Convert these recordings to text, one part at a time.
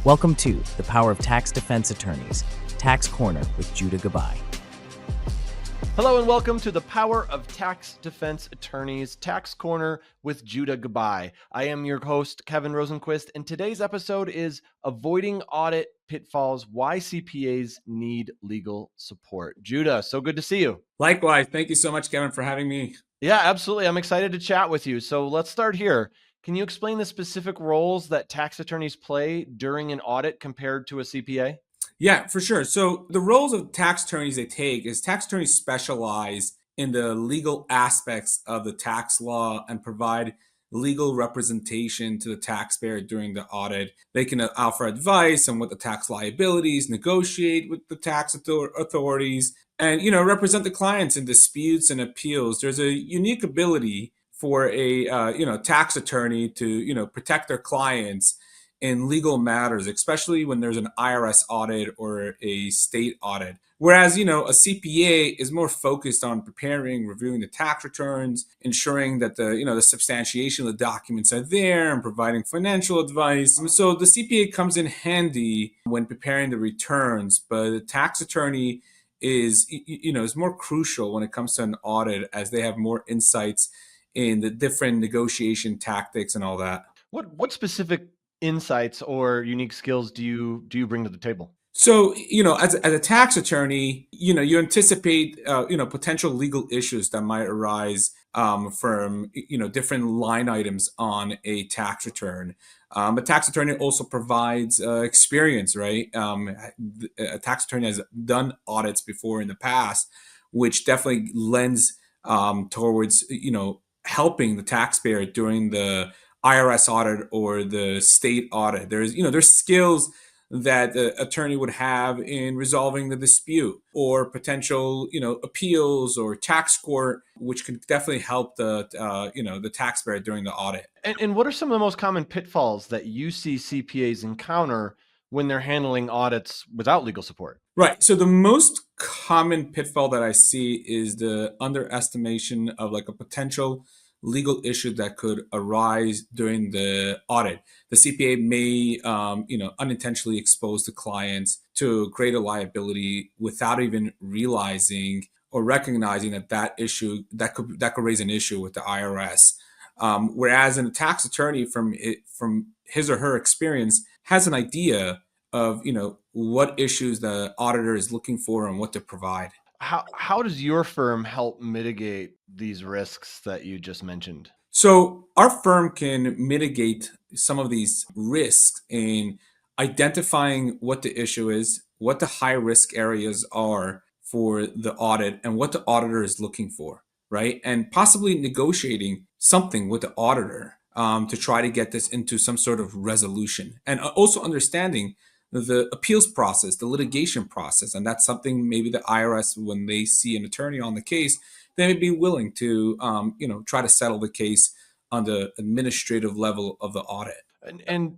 Welcome to The Power of Tax Defense Attorneys, Tax Corner with Juda Gabaie. Hello and welcome to The Power of Tax Defense Attorneys, Tax Corner with Juda Gabaie. I am your host, Kevin Rosenquist, and today's episode is Avoiding Audit Pitfalls, Why CPAs Need Legal Support. Juda, so good to see you. Likewise. Thank you so much, Kevin, for having me. Yeah, absolutely. I'm excited to chat with you. So let's start here. Can you explain the specific roles that tax attorneys play during an audit compared to a CPA? Yeah, for sure. So the roles of tax attorneys they take is tax attorneys specialize in the legal aspects of the tax law and provide legal representation to the taxpayer during the audit. They can offer advice on what the tax liabilities, negotiate with the tax authorities, and represent the clients in disputes and appeals. There's a unique ability for a tax attorney to protect their clients in legal matters, especially when there's an IRS audit or a state audit. Whereas, a CPA is more focused on preparing, reviewing the tax returns, ensuring that the substantiation of the documents are there and providing financial advice. So the CPA comes in handy when preparing the returns, but the tax attorney is more crucial when it comes to an audit as they have more insights in the different negotiation tactics and all that. What specific insights or unique skills do you bring to the table? So, as a tax attorney, you anticipate, potential legal issues that might arise from, different line items on a tax return. A tax attorney also provides experience, right? A tax attorney has done audits before in the past, which definitely lends towards, helping the taxpayer during the IRS audit or the state audit. There's skills that the attorney would have in resolving the dispute or potential, appeals or tax court, which could definitely help the taxpayer during the audit. And what are some of the most common pitfalls that you see CPAs encounter when they're handling audits without legal support? Right. So the most common pitfall that I see is the underestimation of like a potential legal issue that could arise during the audit. The CPA may, unintentionally expose the clients to greater liability without even realizing or recognizing that issue that could raise an issue with the IRS. Whereas a tax attorney, from his or her experience, has an idea of what issues the auditor is looking for and what to provide. How does your firm help mitigate these risks that you just mentioned? So our firm can mitigate some of these risks in identifying what the issue is, what the high risk areas are for the audit, and what the auditor is looking for, right? And possibly negotiating something with the auditor to try to get this into some sort of resolution. And also understanding the appeals process, the litigation process. And that's something maybe the IRS, when they see an attorney on the case, they may be willing to, try to settle the case on the administrative level of the audit. And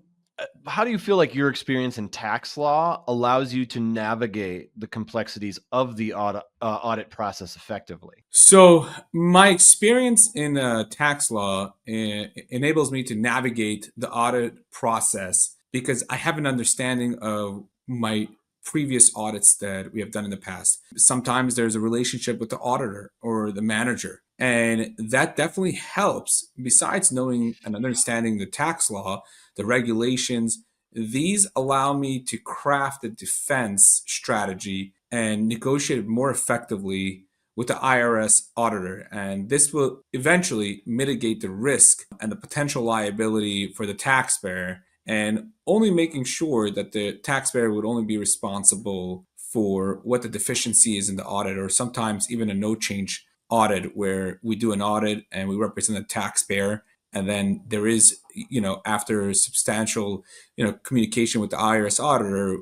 how do you feel like your experience in tax law allows you to navigate the complexities of the audit process effectively? So my experience in tax law enables me to navigate the audit process because I have an understanding of my previous audits that we have done in the past. Sometimes there's a relationship with the auditor or the manager, and that definitely helps. Besides knowing and understanding the tax law, the regulations, these allow me to craft a defense strategy and negotiate more effectively with the IRS auditor. And this will eventually mitigate the risk and the potential liability for the taxpayer, and only making sure that the taxpayer would only be responsible for what the deficiency is in the audit, or sometimes even a no change audit where we do an audit and we represent the taxpayer. And then there is, after substantial, communication with the IRS auditor,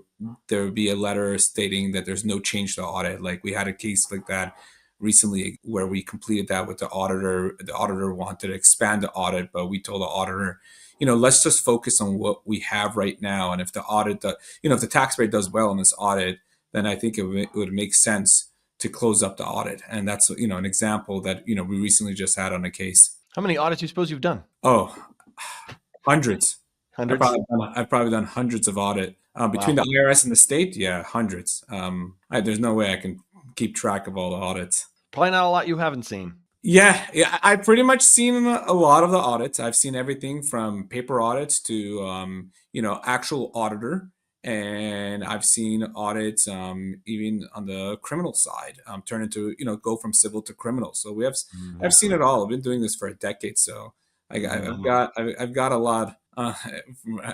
there would be a letter stating that there's no change to the audit. Like we had a case like that recently where we completed that with the auditor. The auditor wanted to expand the audit, but we told the auditor, let's just focus on what we have right now. And if the audit, if the taxpayer does well in this audit, then I think it would make sense to close up the audit. And that's, an example that, we recently just had on a case. How many audits do you suppose you've done? Oh, hundreds. Hundreds? I've probably done hundreds of audit between Wow. the IRS and the state. Yeah, hundreds. There's no way I can keep track of all the audits. Probably not a lot you haven't seen. Yeah, I've pretty much seen a lot of the audits. I've seen everything from paper audits to actual auditor, and I've seen audits even on the criminal side turn into go from civil to criminal. So I've seen it all. I've been doing this for a decade, so I've got a lot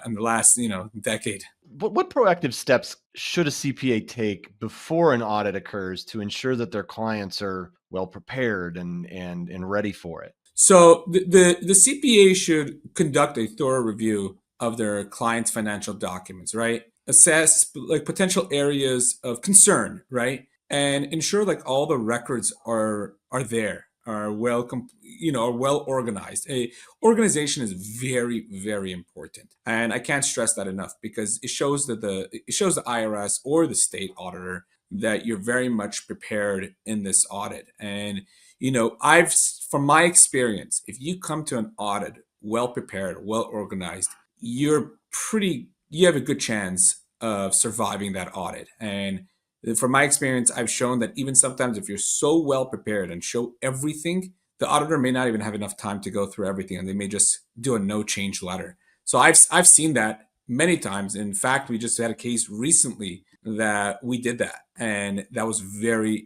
in the last decade. What proactive steps should a CPA take before an audit occurs to ensure that their clients are well prepared and ready for it? So the CPA should conduct a thorough review of their client's financial documents, right? Assess like potential areas of concern, right? And ensure like all the records are there, are are well organized. A organization is very, very important. And I can't stress that enough because it shows the IRS or the state auditor that you're very much prepared in this audit. And from my experience, if you come to an audit well prepared, well organized, you have a good chance of surviving that audit. And from my experience, I've shown that even sometimes if you're so well prepared and show everything, the auditor may not even have enough time to go through everything, and they may just do a no change letter. So I've seen that many times. In fact, we just had a case recently that we did that, and that was very.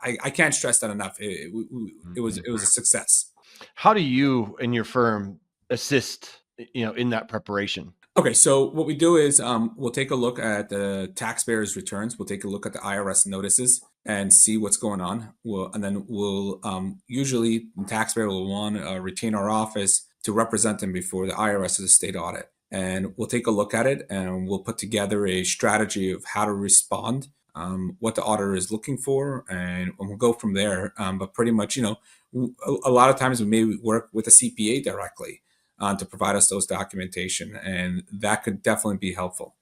I can't stress that enough. It was a success. How do you and your firm assist, in that preparation? Okay, so what we do is we'll take a look at the taxpayers' returns. We'll take a look at the IRS notices and see what's going on. We'll usually the taxpayer will want to retain our office to represent them before the IRS as a state audit. And we'll take a look at it and we'll put together a strategy of how to respond, what the auditor is looking for, and we'll go from there. But pretty much, a lot of times we may work with a CPA directly to provide us those documentation, and that could definitely be helpful.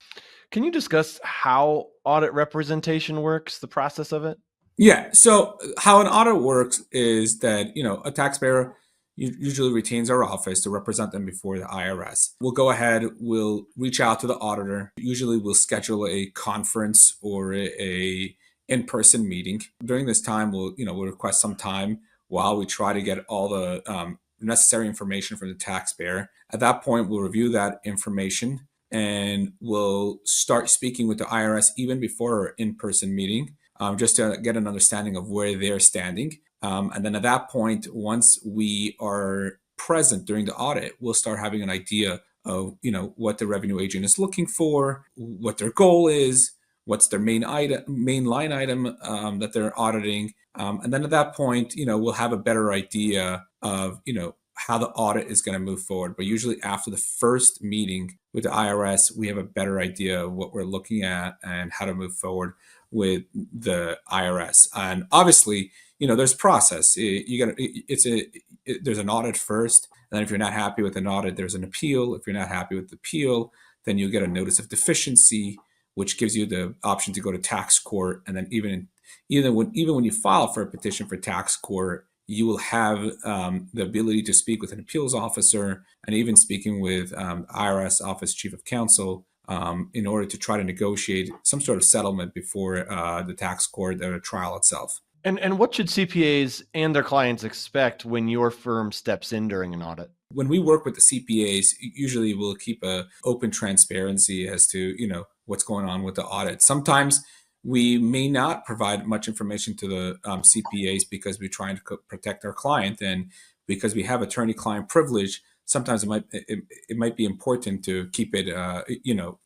Can you discuss how audit representation works, the process of it? Yeah. So how an audit works is that, a taxpayer usually retains our office to represent them before the IRS. We'll go ahead, we'll reach out to the auditor. Usually we'll schedule a conference or a in-person meeting. During this time, we'll request some time while we try to get all the necessary information from the taxpayer. At that point, we'll review that information and we'll start speaking with the IRS even before our in-person meeting, just to get an understanding of where they're standing. And then at that point, once we are present during the audit, we'll start having an idea of what the revenue agent is looking for, what their goal is, what's their main line item that they're auditing. And then at that point, we'll have a better idea of how the audit is going to move forward. But usually after the first meeting with the IRS, we have a better idea of what we're looking at and how to move forward with the IRS. And obviously, there's process. There's an audit first, and then if you're not happy with an audit, there's an appeal. If you're not happy with the appeal, then you get a notice of deficiency, which gives you the option to go to tax court. And then even when you file for a petition for tax court, you will have the ability to speak with an appeals officer and even speaking with IRS Office Chief of Counsel in order to try to negotiate some sort of settlement before the tax court or the trial itself. And what should CPAs and their clients expect when your firm steps in during an audit? When we work with the CPAs, usually we'll keep a open transparency as to what's going on with the audit. Sometimes we may not provide much information to the CPAs because we're trying to protect our client, and because we have attorney-client privilege, sometimes it might be important to keep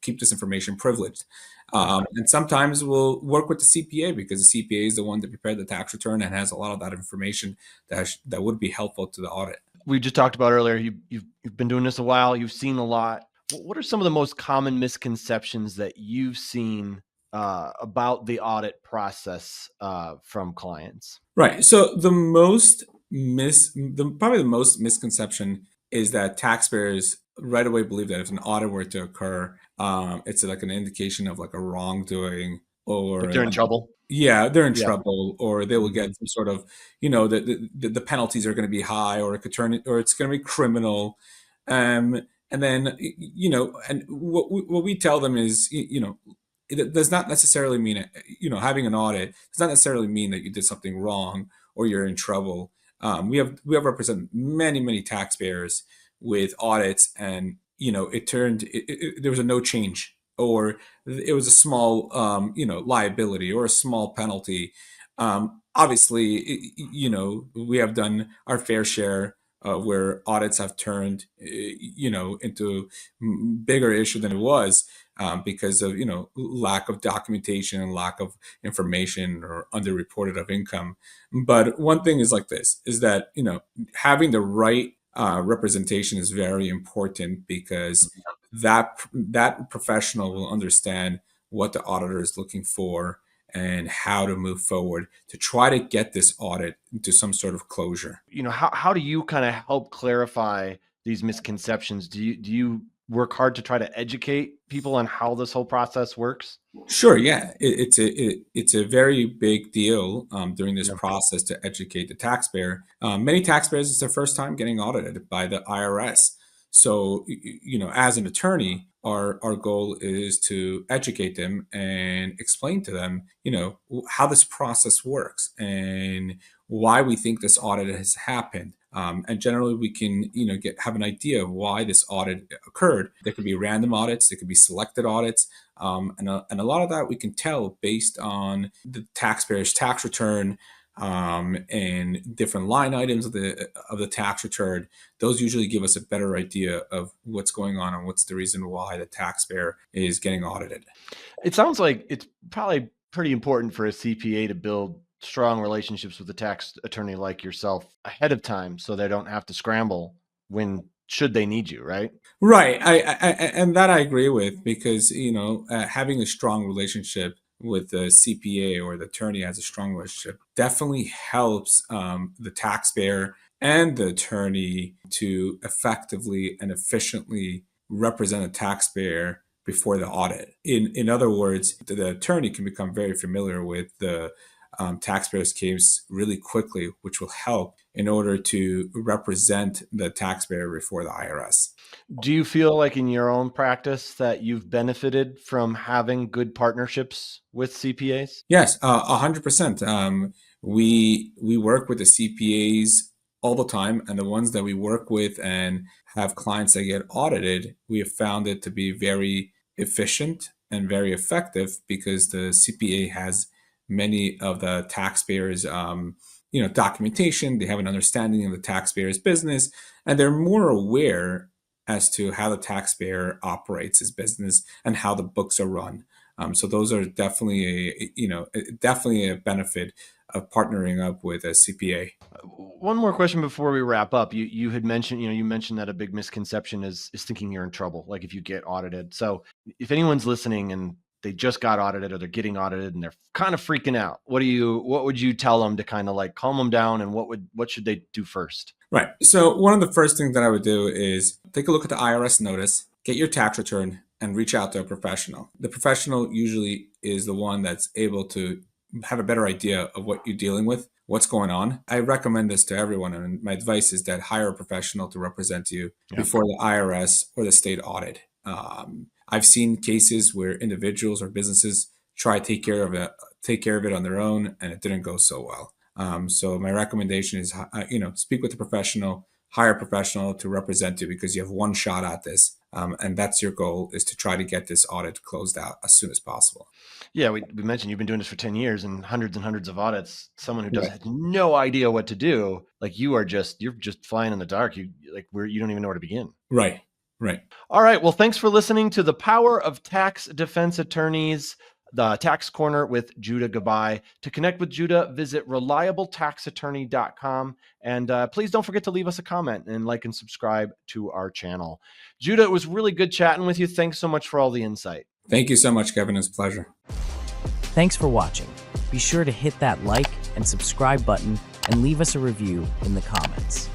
keep this information privileged. And sometimes we'll work with the CPA because the CPA is the one that prepared the tax return and has a lot of that information that would be helpful to the audit. We just talked about earlier, you've been doing this a while, you've seen a lot. What are some of the most common misconceptions that you've seen about the audit process from clients? Right. So probably the most misconception is that taxpayers right away believe that if an audit were to occur, it's like an indication of like a wrongdoing, or Like they're in trouble. Yeah, they're in trouble, or they will get some sort of, the penalties are going to be high, or it could turn, or it's going to be criminal. And then, and what we tell them is, it does not necessarily mean, having an audit does not necessarily mean that you did something wrong or you're in trouble. We have represented many taxpayers with audits, and there was a no change, or it was a small liability or a small penalty. Obviously, we have done our fair share where audits have turned into bigger issue than it was, because of lack of documentation and lack of information or underreported of income. But one thing is like this, is that having the right representation is very important, because that professional will understand what the auditor is looking for and how to move forward to try to get this audit into some sort of closure. How do you kind of help clarify these misconceptions? Do you work hard to try to educate people on how this whole process works? Sure, yeah, it's a very big deal during this process to educate the taxpayer. Many taxpayers, it's their first time getting audited by the IRS. So, as an attorney, our goal is to educate them and explain to them, how this process works and why we think this audit has happened. And generally, we can, have an idea of why this audit occurred. There could be random audits, there could be selected audits, and a lot of that we can tell based on the taxpayer's tax return, and different line items of the tax return. Those usually give us a better idea of what's going on and what's the reason why the taxpayer is getting audited. It sounds like it's probably pretty important for a CPA to build strong relationships with a tax attorney like yourself ahead of time, so they don't have to scramble when should they need you, right? Right. And that I agree with, because having a strong relationship with the CPA, or the attorney has a strong relationship, definitely helps the taxpayer and the attorney to effectively and efficiently represent a taxpayer before the audit. In other words, the attorney can become very familiar with the taxpayer's case really quickly, which will help in order to represent the taxpayer before the IRS. Do you feel like in your own practice that you've benefited from having good partnerships with CPAs? Yes, 100%. We work with the CPAs all the time, and the ones that we work with and have clients that get audited, we have found it to be very efficient and very effective, because the CPA has many of the taxpayers' documentation. They have an understanding of the taxpayer's business, and they're more aware as to how the taxpayer operates his business and how the books are run. So those are definitely a benefit of partnering up with a CPA. One more question before we wrap up. You had mentioned, you mentioned that a big misconception is thinking you're in trouble, like if you get audited. So if anyone's listening and they just got audited or they're getting audited and they're kind of freaking out, what would you tell them to kind of like calm them down, and what should they do first? Right. So one of the first things that I would do is take a look at the IRS notice, get your tax return, and reach out to a professional. The professional usually is the one that's able to have a better idea of what you're dealing with, what's going on. I recommend this to everyone, and my advice is that hire a professional to represent you before the IRS or the state audit. I've seen cases where individuals or businesses try to take care of it on their own, and it didn't go so well. So my recommendation is, speak with a professional, hire a professional to represent you, because you have one shot at this. And that's your goal, is to try to get this audit closed out as soon as possible. Yeah, we mentioned you've been doing this for 10 years and hundreds of audits. Someone who has no idea what to do, like you're just flying in the dark. You don't even know where to begin. Right. All right. Well, thanks for listening to The Power of Tax Defense Attorneys, the Tax Corner with Juda Gabaie. To connect with Juda, visit reliabletaxattorney.com. And please don't forget to leave us a comment and like and subscribe to our channel. Juda, it was really good chatting with you. Thanks so much for all the insight. Thank you so much, Kevin. It's a pleasure. Thanks for watching. Be sure to hit that like and subscribe button and leave us a review in the comments.